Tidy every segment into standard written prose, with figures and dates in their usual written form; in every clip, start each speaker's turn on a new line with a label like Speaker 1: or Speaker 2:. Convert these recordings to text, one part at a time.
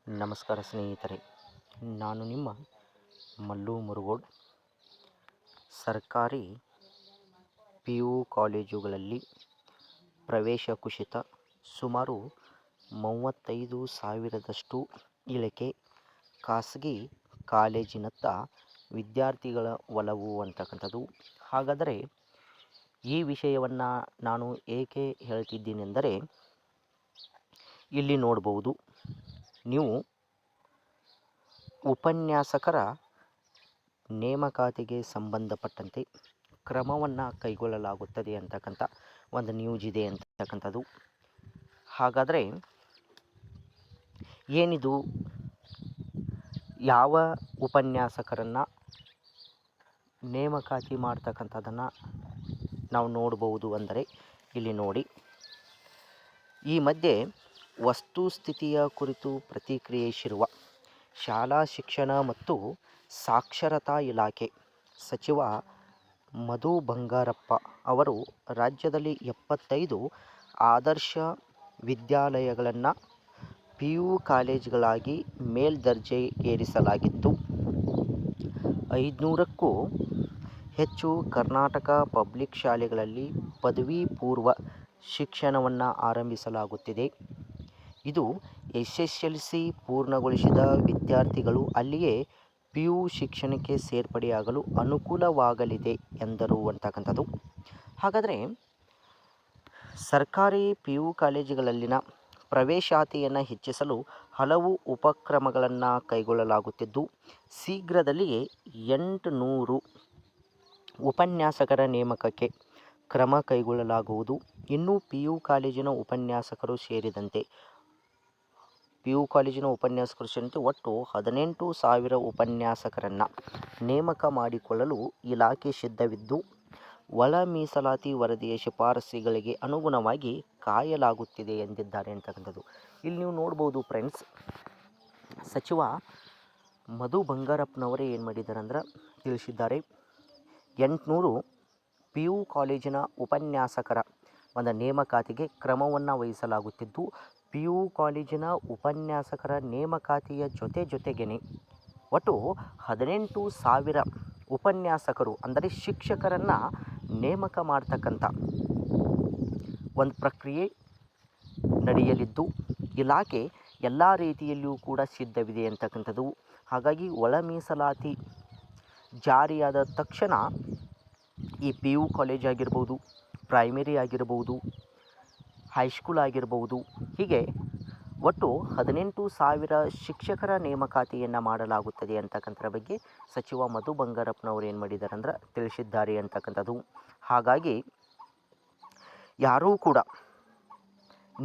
Speaker 1: ನಮಸ್ಕಾರ ಸ್ನೇಹಿತರೆ, ನಾನು ನಿಮ್ಮ ಮಲ್ಲು ಮುರುಗೋಡ್. ಸರ್ಕಾರಿ PU ಕಾಲೇಜುಗಳಲ್ಲಿ ಪ್ರವೇಶ ಕುಸಿತ. ಸುಮಾರು 35,000ದಷ್ಟು ಇಳಿಕೆ. ಖಾಸಗಿ ಕಾಲೇಜಿನತ್ತ ವಿದ್ಯಾರ್ಥಿಗಳ ಒಲವು ಅಂತಕ್ಕಂಥದ್ದು. ಹಾಗಾದರೆ ಈ ವಿಷಯವನ್ನು ನಾನು ಏಕೆ ಹೇಳ್ತಿದ್ದೀನೆಂದರೆ, ಇಲ್ಲಿ ನೋಡ್ಬೋದು ನೀವು ಉಪನ್ಯಾಸಕರ ನೇಮಕಾತಿಗೆ ಸಂಬಂಧಪಟ್ಟಂತೆ ಕ್ರಮವನ್ನು ಕೈಗೊಳ್ಳಲಾಗುತ್ತದೆ ಅಂತಕ್ಕಂಥ ಒಂದು ನ್ಯೂಸ್ ಇದೆ ಅಂತಕ್ಕಂಥದ್ದು. ಹಾಗಾದರೆ ಏನಿದು, ಯಾವ ಉಪನ್ಯಾಸಕರನ್ನು ನೇಮಕಾತಿ ಮಾಡ್ತಕ್ಕಂಥದ್ದನ್ನು ನಾವು ನೋಡ್ಬೋದು ಅಂದರೆ, ಇಲ್ಲಿ ನೋಡಿ, ಈ ಮಧ್ಯೆ ವಸ್ತುಸ್ಥಿತಿಯ ಕುರಿತು ಪ್ರತಿಕ್ರಿಯಿಸಿರುವ ಶಾಲಾ ಶಿಕ್ಷಣ ಮತ್ತು ಸಾಕ್ಷರತಾ ಇಲಾಖೆ ಸಚಿವ ಮಧು ಬಂಗಾರಪ್ಪ ಅವರು ರಾಜ್ಯದಲ್ಲಿ 75 ಆದರ್ಶ ವಿದ್ಯಾಲಯಗಳನ್ನು PU ಕಾಲೇಜುಗಳಾಗಿ ಮೇಲ್ದರ್ಜೆಗೇರಿಸಲಾಗಿದ್ದು, 500ಕ್ಕೂ ಹೆಚ್ಚು ಕರ್ನಾಟಕ ಪಬ್ಲಿಕ್ ಶಾಲೆಗಳಲ್ಲಿ ಪದವಿ ಪೂರ್ವ ಶಿಕ್ಷಣವನ್ನು ಆರಂಭಿಸಲಾಗುತ್ತಿದೆ. ಇದು SSLC ಪೂರ್ಣಗೊಳಿಸಿದ ವಿದ್ಯಾರ್ಥಿಗಳು ಅಲ್ಲಿಯೇ PU ಶಿಕ್ಷಣಕ್ಕೆ ಸೇರ್ಪಡೆಯಾಗಲು ಅನುಕೂಲವಾಗಲಿದೆ ಎಂದರು ಅಂತಕ್ಕಂಥದ್ದು. ಹಾಗಾದರೆ ಸರ್ಕಾರಿ PU ಕಾಲೇಜುಗಳಲ್ಲಿನ ಪ್ರವೇಶಾತಿಯನ್ನು ಹೆಚ್ಚಿಸಲು ಹಲವು ಉಪಕ್ರಮಗಳನ್ನು ಕೈಗೊಳ್ಳಲಾಗುತ್ತಿದ್ದು, ಶೀಘ್ರದಲ್ಲಿಯೇ 800 ಉಪನ್ಯಾಸಕರ ನೇಮಕಕ್ಕೆ ಕ್ರಮ ಕೈಗೊಳ್ಳಲಾಗುವುದು. ಇನ್ನು PU ಕಾಲೇಜಿನ ಉಪನ್ಯಾಸಕರು ಸೇರಿದಂತೆ ಒಟ್ಟು 18,000 ಉಪನ್ಯಾಸಕರನ್ನು ನೇಮಕ ಮಾಡಿಕೊಳ್ಳಲು ಇಲಾಖೆ ಸಿದ್ಧವಿದ್ದು, ಒಳ ಮೀಸಲಾತಿ ವರದಿಯ ಶಿಫಾರಸುಗಳಿಗೆ ಅನುಗುಣವಾಗಿ ಕಾಯಲಾಗುತ್ತಿದೆ ಎಂದಿದ್ದಾರೆ ಅಂತಕ್ಕಂಥದ್ದು. ಇಲ್ಲಿ ನೀವು ನೋಡ್ಬೋದು ಫ್ರೆಂಡ್ಸ್, ಸಚಿವ ಮಧು ಬಂಗಾರಪ್ಪನವರೇ ಏನು ಮಾಡಿದ್ದಾರೆ ಅಂದ್ರೆ ತಿಳಿಸಿದ್ದಾರೆ, 800 PU ಕಾಲೇಜಿನ ಉಪನ್ಯಾಸಕರ ಒಂದು ನೇಮಕಾತಿಗೆ ಕ್ರಮವನ್ನು ವಹಿಸಲಾಗುತ್ತಿದ್ದು, PU ಕಾಲೇಜಿನ ಉಪನ್ಯಾಸಕರ ನೇಮಕಾತಿಯ ಜೊತೆಗೇನೆ ಒಟ್ಟು 18,000 ಉಪನ್ಯಾಸಕರು ಅಂದರೆ ಶಿಕ್ಷಕರನ್ನು ನೇಮಕ ಮಾಡ್ತಕ್ಕಂಥ ಒಂದು ಪ್ರಕ್ರಿಯೆ ನಡೆಯಲಿದ್ದು, ಇಲಾಖೆ ಎಲ್ಲ ರೀತಿಯಲ್ಲಿಯೂ ಕೂಡ ಸಿದ್ಧವಿದೆ ಅಂತಕ್ಕಂಥದ್ದು. ಹಾಗಾಗಿ ಒಳ ಮೀಸಲಾತಿ ಜಾರಿಯಾದ ತಕ್ಷಣ ಈ PU ಕಾಲೇಜ್ ಆಗಿರ್ಬೋದು, ಪ್ರೈಮರಿ ಆಗಿರ್ಬೋದು, ಹೈಸ್ಕೂಲ್ ಆಗಿರ್ಬೋದು, ಹೀಗೆ ಒಟ್ಟು 18,000 ಶಿಕ್ಷಕರ ನೇಮಕಾತಿಯನ್ನು ಮಾಡಲಾಗುತ್ತದೆ ಅಂತಕ್ಕಂಥದ್ರ ಬಗ್ಗೆ ಸಚಿವ ಮಧು ಬಂಗಾರಪ್ಪನವರು ಏನು ಮಾಡಿದ್ದಾರೆ ಅಂದ್ರೆ ತಿಳಿಸಿದ್ದಾರೆ ಅಂತಕ್ಕಂಥದ್ದು. ಹಾಗಾಗಿ ಯಾರೂ ಕೂಡ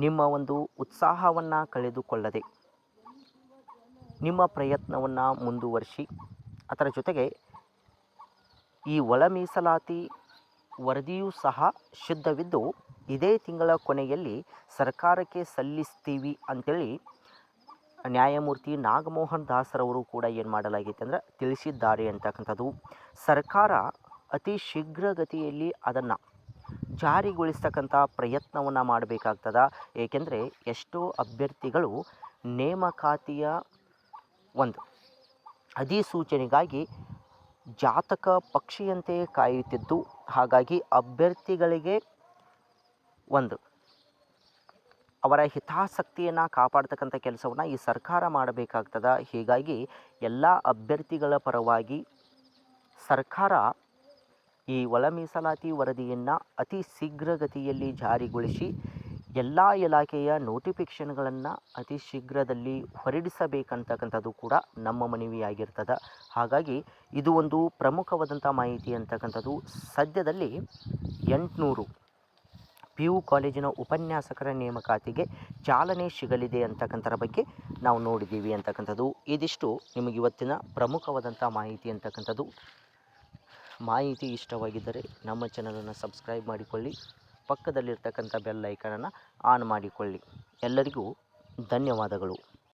Speaker 1: ನಿಮ್ಮ ಒಂದು ಉತ್ಸಾಹವನ್ನು ಕಳೆದುಕೊಳ್ಳದೆ ನಿಮ್ಮ ಪ್ರಯತ್ನವನ್ನು ಮುಂದುವರಿಸಿ, ಅದರ ಜೊತೆಗೆ ಈ ಒಳ ಮೀಸಲಾತಿ ವರದಿಯೂ ಸಹ ಸಿದ್ಧವಿದ್ದು, ಇದೇ ತಿಂಗಳ ಕೊನೆಯಲ್ಲಿ ಸರ್ಕಾರಕ್ಕೆ ಸಲ್ಲಿಸ್ತೀವಿ ಅಂಥೇಳಿ ನ್ಯಾಯಮೂರ್ತಿ ನಾಗಮೋಹನ್ ದಾಸರವರು ಕೂಡ ಏನು ಮಾಡಲಾಗಿತ್ತು ಅಂದರೆ ತಿಳಿಸಿದ್ದಾರೆ ಅಂತಕ್ಕಂಥದ್ದು. ಸರ್ಕಾರ ಅತಿ ಶೀಘ್ರಗತಿಯಲ್ಲಿ ಅದನ್ನು ಜಾರಿಗೊಳಿಸ್ತಕ್ಕಂಥ ಪ್ರಯತ್ನವನ್ನು ಮಾಡಬೇಕಾಗ್ತದೆ. ಏಕೆಂದರೆ ಎಷ್ಟೋ ಅಭ್ಯರ್ಥಿಗಳು ನೇಮಕಾತಿಯ ಒಂದು ಅಧಿಸೂಚನೆಗಾಗಿ ಜಾತಕ ಪಕ್ಷಿಯಂತೆ ಕಾಯುತ್ತಿದ್ದು, ಹಾಗಾಗಿ ಅಭ್ಯರ್ಥಿಗಳಿಗೆ ಒಂದು ಅವರ ಹಿತಾಸಕ್ತಿಯನ್ನು ಕಾಪಾಡ್ತಕ್ಕಂಥ ಕೆಲಸವನ್ನು ಈ ಸರ್ಕಾರ ಮಾಡಬೇಕಾಗ್ತದೆ. ಹೀಗಾಗಿ ಎಲ್ಲ ಅಭ್ಯರ್ಥಿಗಳ ಪರವಾಗಿ ಸರ್ಕಾರ ಈ ಒಳ ಮೀಸಲಾತಿ ವರದಿಯನ್ನು ಅತಿ ಶೀಘ್ರಗತಿಯಲ್ಲಿ ಜಾರಿಗೊಳಿಸಿ ಎಲ್ಲ ಇಲಾಖೆಯ ನೋಟಿಫಿಕೇಷನ್ಗಳನ್ನು ಅತಿ ಶೀಘ್ರದಲ್ಲಿ ಹೊರಡಿಸಬೇಕಂತಕ್ಕಂಥದ್ದು ಕೂಡ ನಮ್ಮ ಮನವಿಯಾಗಿರ್ತದೆ. ಹಾಗಾಗಿ ಇದು ಒಂದು ಪ್ರಮುಖವಾದಂಥ ಮಾಹಿತಿ ಅಂತಕ್ಕಂಥದ್ದು. ಸದ್ಯದಲ್ಲಿ 800 PU ಕಾಲೇಜಿನ ಉಪನ್ಯಾಸಕರ ನೇಮಕಾತಿಗೆ ಚಾಲನೆ ಸಿಗಲಿದೆ ಅಂತಕ್ಕಂಥರ ಬಗ್ಗೆ ನಾವು ನೋಡಿದ್ದೀವಿ ಅಂತಕ್ಕಂಥದ್ದು. ಇದಿಷ್ಟು ನಿಮಗೆ ಇವತ್ತಿನ ಪ್ರಮುಖವಾದಂಥ ಮಾಹಿತಿ ಅಂತಕ್ಕಂಥದ್ದು. ಮಾಹಿತಿ ಇಷ್ಟವಾಗಿದ್ದರೆ ನಮ್ಮ ಚಾನಲನ್ನು ಸಬ್ಸ್ಕ್ರೈಬ್ ಮಾಡಿಕೊಳ್ಳಿ, ಪಕ್ಕದಲ್ಲಿರ್ತಕ್ಕಂಥ ಬೆಲ್ ಐಕನನ್ನು ಆನ್ ಮಾಡಿಕೊಳ್ಳಿ. ಎಲ್ಲರಿಗೂ ಧನ್ಯವಾದಗಳು.